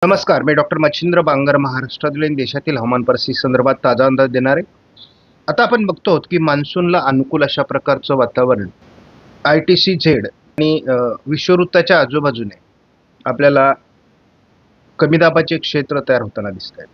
नमस्कार, मी डॉक्टर मच्छिंद्र बांगर महाराष्ट्रातील आणि देशातील हवामान परिस्थिती संदर्भात ताजा अंदाज देणार आहे. आता आपण बघतो की मान्सूनला अनुकूल अशा प्रकारचं वातावरण ITC झेड आणि विषुववृत्ताच्या आजूबाजूने आपल्याला कमी दाबाचे क्षेत्र तयार होताना दिसत आहेत.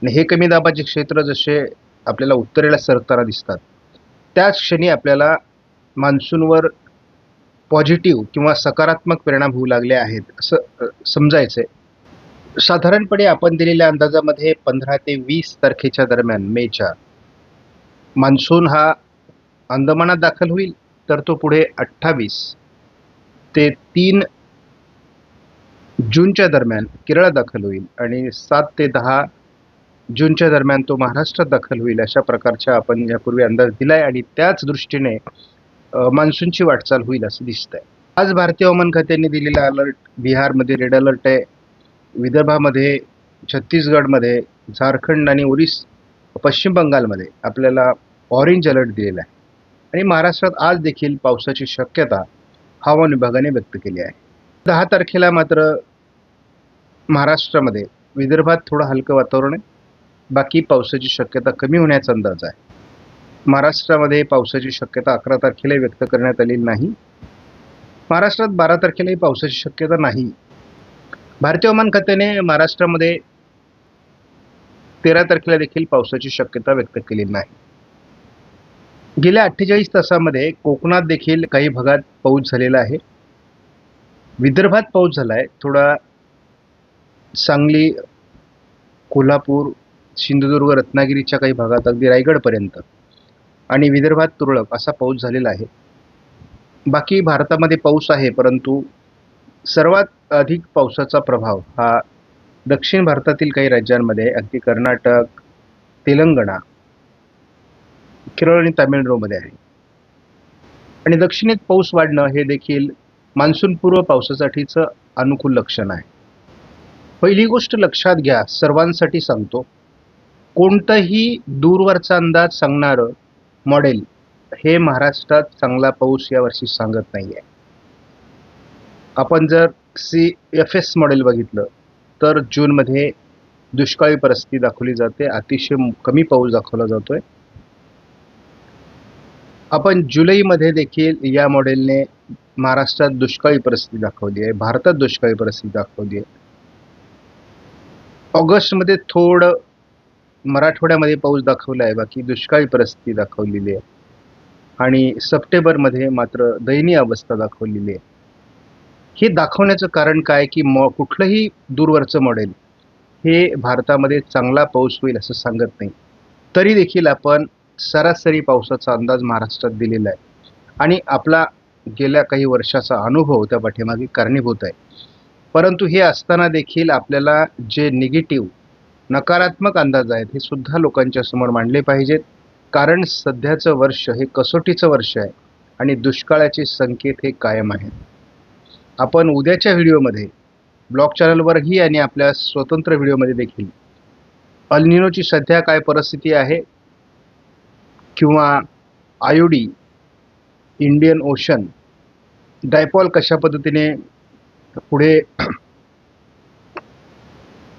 आणि हे कमी दाबाचे क्षेत्र जसे आपल्याला उत्तरेला सरकताना दिसतात, त्याच क्षणी आपल्याला मान्सूनवर पॉझिटिव्ह किंवा सकारात्मक परिणाम होऊ लागले आहेत असं समजायचं आहे. साधारणपणे आपण दिलेल्या अंदाजामध्ये 15 ते 20 तारखेच्या दरम्यान मेच्या मान्सून हा अंदमानात दाखल होईल, तर तो पुढे 28 ते 3 जूनच्या दरम्यान केरळात दाखल होईल आणि 7 ते 10 जूनच्या दरम्यान तो महाराष्ट्रात दाखल होईल. अशा प्रकारच्या आपण यापूर्वी अंदाज दिलाय आणि त्याच दृष्टीने मान्सूनची वाटचाल होईल असं दिसतंय. आज भारतीय हवामान खात्याने दिलेला अलर्ट बिहारमध्ये रेड अलर्ट आहे, विदर्भामध्ये, छत्तीसगडमध्ये, झारखंड आणि पश्चिम बंगालमध्ये आपल्याला ऑरेंज अलर्ट दिलेला आहे. आणि महाराष्ट्रात आज देखील पावसाची शक्यता हवामान विभागाने व्यक्त केली आहे. 10 तारखेला मात्र महाराष्ट्रामध्ये विदर्भात थोडं हलकं वातावरण आहे, बाकी पावसाची शक्यता कमी होण्याचा अंदाज आहे. महाराष्ट्रामध्ये पावसाची शक्यता 11 तारखेला व्यक्त करण्यात आलेली नाही. महाराष्ट्रात 12 तारखेलाही पावसाची शक्यता नाही. भारतीय हवामान खात्याने महाराष्ट्रामध्ये 13 तारखेला देखील पावसाची शक्यता व्यक्त केली नाही. गेल्या 48 तासामध्ये कोकणात देखील काही भागात पाऊस झालेला आहे. विदर्भात पाऊस झाला आहे थोडा, सांगली, कोल्हापूर, सिंधुदुर्ग, रत्नागिरीच्या काही भागात अगदी रायगडपर्यंत आणि विदर्भात तुरळक असा पाऊस झालेला आहे. बाकी भारतामध्ये पाऊस आहे, परंतु सर्वात अधिक पावसाचा प्रभाव हा दक्षिण भारतातील काही राज्यांमध्ये, अगदी कर्नाटक, तेलंगणा, केरळ आणि तामिळनाडूमध्ये आहे. आणि दक्षिणेत पाऊस वाढणं हे देखील मान्सूनपूर्व पावसासाठीचं अनुकूल लक्षण आहे. पहिली गोष्ट लक्षात घ्या, सर्वांसाठी सांगतो, कोणतंही दूरवरचा अंदाज सांगणारं मॉडेल हे महाराष्ट्रात चांगला पाऊस यावर्षी सांगत नाही आहे. आपण जर CFS मॉडेल बघितलं तर जूनमध्ये दुष्काळी परिस्थिती दाखवली जाते, अतिशय कमी पाऊस दाखवला जातोय. आपण जुलैमध्ये देखील या मॉडेलने महाराष्ट्रात दुष्काळी परिस्थिती दाखवली आहे, भारतात दुष्काळी परिस्थिती दाखवली आहे. ऑगस्टमध्ये थोडं मराठवाड्यामध्ये पाऊस दाखवला आहे, बाकी दुष्काळी परिस्थिती दाखवलेली आहे. आणि सप्टेंबरमध्ये मात्र दयनीय अवस्था दाखवलेली आहे. हे दाखवण्याचं कारण काय की कुठलंही दूरवरचं मॉडेल हे भारतामध्ये चांगला पाऊस होईल असं सांगत नाही. तरी देखील आपण सरासरी पावसाचा अंदाज महाराष्ट्रात दिलेला आहे आणि आपला गेल्या काही वर्षाचा अनुभव त्या पाठीमागे कारणीभूत आहे. परंतु हे असताना देखील आपल्याला जे निगेटिव्ह, नकारात्मक अंदाज आहेत हे सुद्धा लोकांच्या समोर मांडले पाहिजेत, कारण सध्याचं वर्ष हे कसोटीचं वर्ष आहे आणि दुष्काळाचे संकेत हे कायम आहेत. आपण उद्याच्या व्हिडिओमध्ये ब्लॉग चॅनलवरही आणि आपल्या स्वतंत्र व्हिडिओमध्ये देखील अल निनोची सध्या काय परिस्थिती आहे किंवा IOD, इंडियन ओशन डायपॉल कशा पद्धतीने पुढे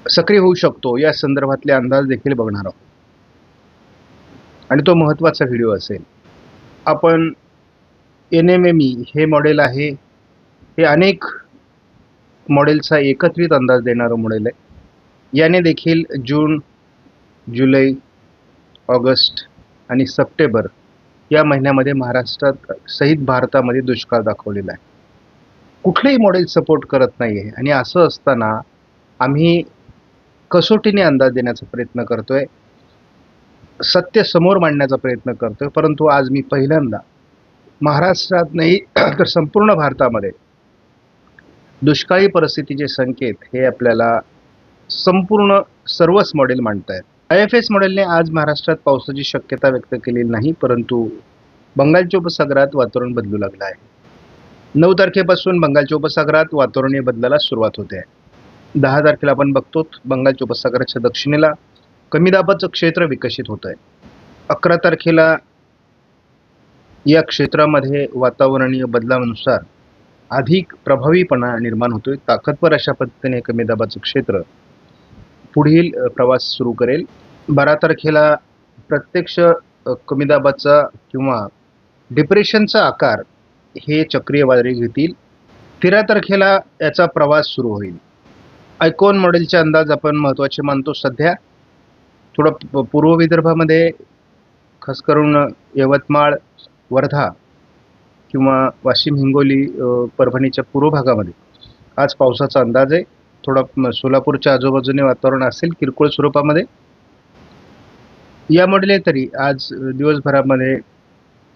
सक्रिय होऊ शकतो या संदर्भातले अंदाज देखील बघणार आहोत आणि तो महत्त्वाचा व्हिडिओ असेल. आपण NMME हे मॉडेल आहे, हे अनेक मॉडेलचा एकत्रित अंदाज देणारं मॉडेल आहे. याने देखील जून, जुलै, ऑगस्ट आणि सप्टेंबर या महिन्यामध्ये महाराष्ट्रात सहित भारतामध्ये दुष्काळ दाखवलेला आहे. कुठलेही मॉडेल सपोर्ट करत नाही आहे आणि असं असताना आम्ही कसोटीने अंदाज देण्याचा प्रयत्न करतोय, सत्य समोर मांडण्याचा प्रयत्न करतोय. परंतु आज मी पहिल्यांदा महाराष्ट्रात नाही तर संपूर्ण भारतामध्ये दुष्काळी परिस्थितीचे संकेत हे आपल्याला संपूर्ण सर्वच मॉडेल मांडतायत. IFS मॉडेलने आज महाराष्ट्रात पावसाची शक्यता व्यक्त केलेली नाही, परंतु बंगालच्या उपसागरात वातावरण बदलू लागलं आहे. 9 तारखेपासून बंगालच्या उपसागरात वातावरणीय बदलाला सुरुवात होते आहे. 10 तारखेला आपण बघतो बंगालच्या उपसागराच्या दक्षिणेला कमी दाबाचं क्षेत्र विकसित होत आहे. 11 तारखेला या क्षेत्रामध्ये वातावरणीय बदलानुसार अधिक प्रभावीपणा निर्माण होतोय. ताकदवर अशा पद्धतीने कमी दाबाचं क्षेत्र पुढील प्रवास सुरू करेल. 12 तारखेला प्रत्यक्ष कमी दाबाचा किंवा डिप्रेशनचा आकार हे चक्रीय वादळे घेतील. 13 तारखेला याचा प्रवास सुरू होईल. आयकॉन मॉडेलचे अंदाज आपण महत्त्वाचे मानतो. सध्या थोडं पूर्व विदर्भामध्ये खास करून यवतमाळ, वर्धा किंवा वाशिम, हिंगोली, परभणीच्या पूर्व भागामध्ये आज पावसाचा अंदाज आहे. थोडा सोलापूरच्या आजूबाजूने वातावरण असेल किरकोळ स्वरूपामध्ये. यामुळे तरी आज दिवसभरामध्ये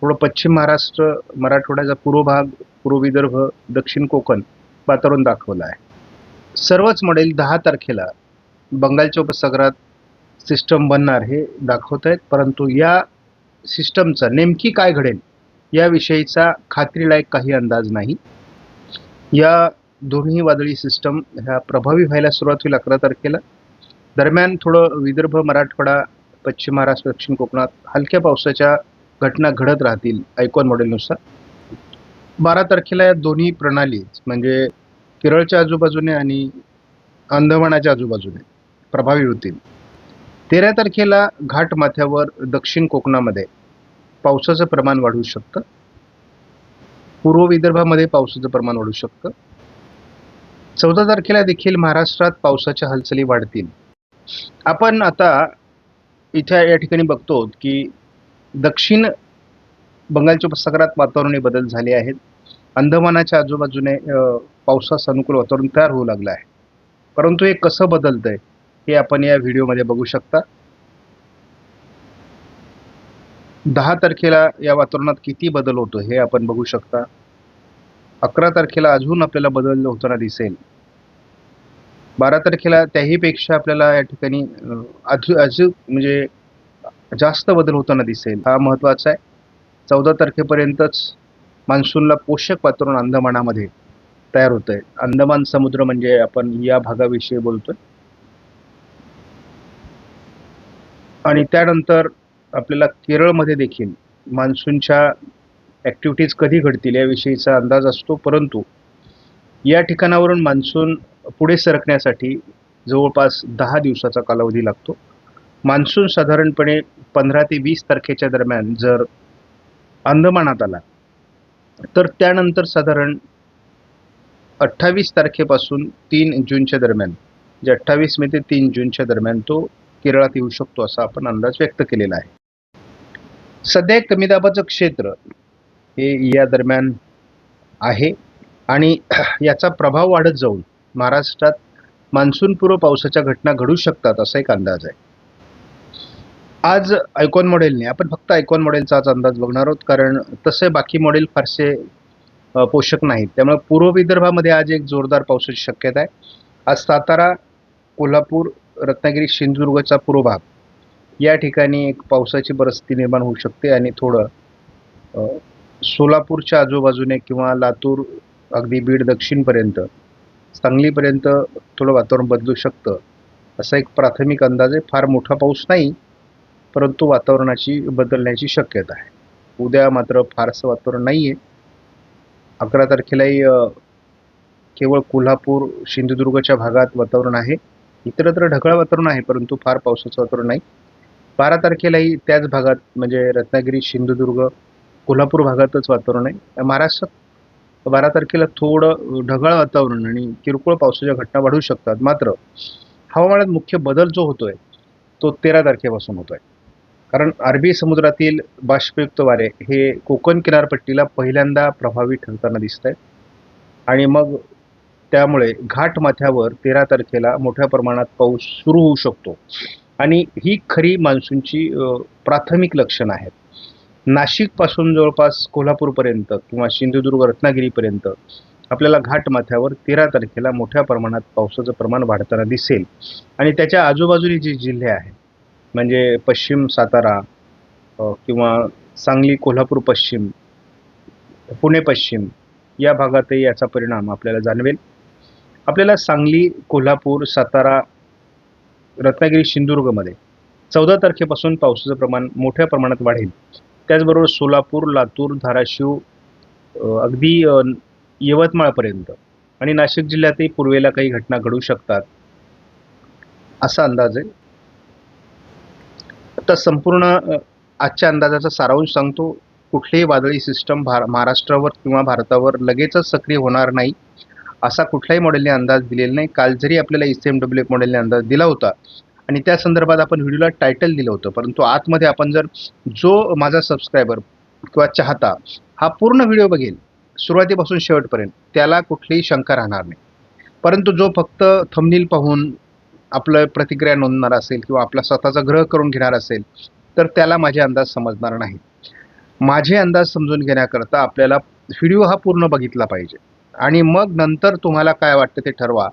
थोडं पश्चिम महाराष्ट्र, मराठवाड्याचा पूर्व भाग, पूर्व विदर्भ, दक्षिण कोकण वातावरण दाखवलं आहे. सर्वच मॉडेल 10 तारखेला बंगालच्या उपसागरात सिस्टम बनणार हे दाखवत आहेत, परंतु या सिस्टमचा नेमकी काय घडेल याविषयीचा खात्रीलायक काही अंदाज नाही. या दोन्ही वादळी सिस्टम ह्या प्रभावी व्हायला सुरुवात होईल 11 तारखेला. दरम्यान थोडं विदर्भ, मराठवाडा, पश्चिम महाराष्ट्र, दक्षिण कोकणात हलक्या पावसाच्या घटना घडत राहतील आयकॉन मॉडेलनुसार. 12 तारखेला या दोन्ही प्रणाली म्हणजे केरळच्या आजूबाजूने आणि अंदमानाच्या आजूबाजूने प्रभावी होतील. 13 तारखेला घाटमाथ्यावर दक्षिण कोकणामध्ये पावसाचं प्रमाण वाढू शकतं. पूर्व विदर्भामध्ये पावसाचं प्रमाण वाढू शकतं. 14 तारखेला देखील महाराष्ट्रात पावसाच्या हालचाली वाढतील. आपण आता इथे या ठिकाणी बघतो की दक्षिण बंगालच्या उपसागरात वातावरणीय बदल झाले आहेत. अंदमानाच्या आजूबाजूने पावसास अनुकूल वातावरण तयार होऊ लागलं आहे. परंतु हे कसं बदलतंय हे आपण या व्हिडिओमध्ये बघू शकता. 10 तारखेला या वातावरणात किती बदल होतो हे आपण बघू शकता. 11 तारखेला अजून आपल्याला बदल होताना दिसेल. 12 तारखेला त्याहीपेक्षा आपल्याला या ठिकाणी अजून म्हणजे जास्त बदल होताना दिसेल. हा महत्त्वाचा आहे. 14 तारखेपर्यंतच मान्सूनला पोषक वातावरण अंदमानामध्ये तयार होतंय. अंदमान समुद्र म्हणजे आपण या भागाविषयी बोलतोय. आणि त्यानंतर आपल्याला केरळमध्ये देखील मान्सूनच्या ॲक्टिव्हिटीज कधी घडतील याविषयीचा अंदाज असतो, परंतु या ठिकाणावरून मान्सून पुढे सरकण्यासाठी जवळपास 10 दिवसाचा कालावधी लागतो. मान्सून साधारणपणे 15 ते 20 तारखेच्या दरम्यान जर अंदमानात आला तर त्यानंतर साधारण 28 तारखेपासून 3 जूनच्या दरम्यान, म्हणजे 28 मे ते 3 जूनच्या दरम्यान तो केरळात येऊ शकतो असा आपण अंदाज व्यक्त केलेला आहे. सध्या एक कमी दाबाचं क्षेत्र हे या दरम्यान आहे आणि याचा प्रभाव वाढत जाऊन महाराष्ट्रात मान्सूनपूर्व पावसाच्या घटना घडू शकतात असा एक अंदाज आहे. आज आयकॉन मॉडेलने, आपण फक्त आयकॉन मॉडेलचा आज अंदाज बघणार आहोत, कारण तसे बाकी मॉडेल फारसे पोषक नाहीत. त्यामुळे पूर्व विदर्भामध्ये आज एक जोरदार पावसाची शक्यता आहे. आज सातारा, कोल्हापूर, रत्नागिरी, सिंधुदुर्गचा पूर्व भाग या ठिकाणी एक पावसाची परिस्थिती निर्माण होऊ शकते आणि थोडं सोलापूरच्या आजूबाजूने किंवा लातूर, अगदी बीड दक्षिणपर्यंत, सांगलीपर्यंत थोडं वातावरण बदलू शकतं असा एक प्राथमिक अंदाज आहे. फार मोठा पाऊस नाही, परंतु वातावरणाची बदलण्याची शक्यता आहे. उद्या मात्र फारसं वातावरण नाही आहे. 11 तारखेलाही केवळ कोल्हापूर, सिंधुदुर्गच्या भागात वातावरण आहे. इतरत्र ढगाळ वातावरण आहे, परंतु फार पावसाचं वातावरण नाही. 12 तारखेलाही त्याच भागात म्हणजे रत्नागिरी, सिंधुदुर्ग, कोल्हापूर भागातच वातावरण आहे. महाराष्ट्रात 12 तारखेला थोडं ढगाळ वातावरण आणि किरकोळ पावसाच्या घटना वाढू शकतात. मात्र हवामानात मुख्य बदल जो होतोय तो 13 तारखेपासून होतोय. कारण अरबी समुद्रातील बाष्पयुक्त वारे हे कोकण किनारपट्टीला पहिल्यांदा प्रभावी ठरताना दिसत आहेत आणि मग त्यामुळे घाटमाथ्यावर 13 तारखेला मोठ्या प्रमाणात पाऊस सुरू होऊ शकतो आणि ही खरी मान्सूनची प्राथमिक लक्षणं आहेत. नाशिकपासून जवळपास कोल्हापूरपर्यंत किंवा सिंधुदुर्ग, रत्नागिरीपर्यंत आपल्याला घाटमाथ्यावर 13 तारखेला मोठ्या प्रमाणात पावसाचं प्रमाण वाढताना दिसेल आणि त्याच्या आजूबाजूने जे जिल्हे आहेत म्हणजे पश्चिम सातारा किंवा सांगली, कोल्हापूर पश्चिम, पुणे पश्चिम या भागातही याचा परिणाम आपल्याला जाणवेल. आपल्याला सांगली, कोल्हापूर, सातारा, रत्नागिरी, सिंधुदुर्गमध्ये 14 तारखेपासून पावसाचं प्रमाण मोठ्या प्रमाणात वाढेल. त्याचबरोबर सोलापूर, लातूर, धाराशिव, अगदी यवतमाळपर्यंत आणि नाशिक जिल्ह्यातही पूर्वेला काही घटना घडू शकतात. असा अंदाज आहे. आता संपूर्ण आजच्या अंदाजाचा सारांश सांगतो. कुठलीही वादळी सिस्टम महाराष्ट्रावर किंवा भारतावर लगेचच सक्रिय होणार नाही, असा कुठल्याही मॉडेलने अंदाज दिलेला नाही. काल जरी आपल्याला ECMWF मॉडेलने अंदाज दिला होता आणि त्या संदर्भात आपण व्हिडिओला टायटल दिलं होतं, परंतु आतमध्ये आपण जर जो माझा सबस्क्रायबर किंवा चाहता हा पूर्ण व्हिडिओ बघेल सुरुवातीपासून शेवटपर्यंत, त्याला कुठलीही शंका राहणार नाही. परंतु जो फक्त थंबनेल पाहून आपलं प्रतिक्रिया नोंदणार असेल किंवा आपला स्वतःचा ग्रह करून घेणार असेल, तर त्याला माझे अंदाज समजणार नाही. माझे अंदाज समजून घेण्याकरता आपल्याला व्हिडिओ हा पूर्ण बघितला पाहिजे आणि मग नंतर तुम्हाला काय वाटतं ते ठरवा.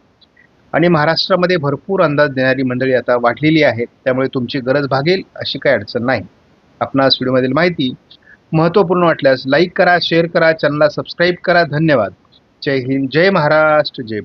आणि महाराष्ट्रामध्ये भरपूर अंदाज देणारी मंडळी आता वाढलेली आहेत, त्यामुळे तुमची गरज भागेल अशी काही अडचण नाही. आपणास व्हिडिओमधील माहिती महत्त्वपूर्ण वाटल्यास लाईक करा, शेअर करा, चॅनलला सबस्क्राईब करा. धन्यवाद. जय हिंद, जय महाराष्ट्र, जय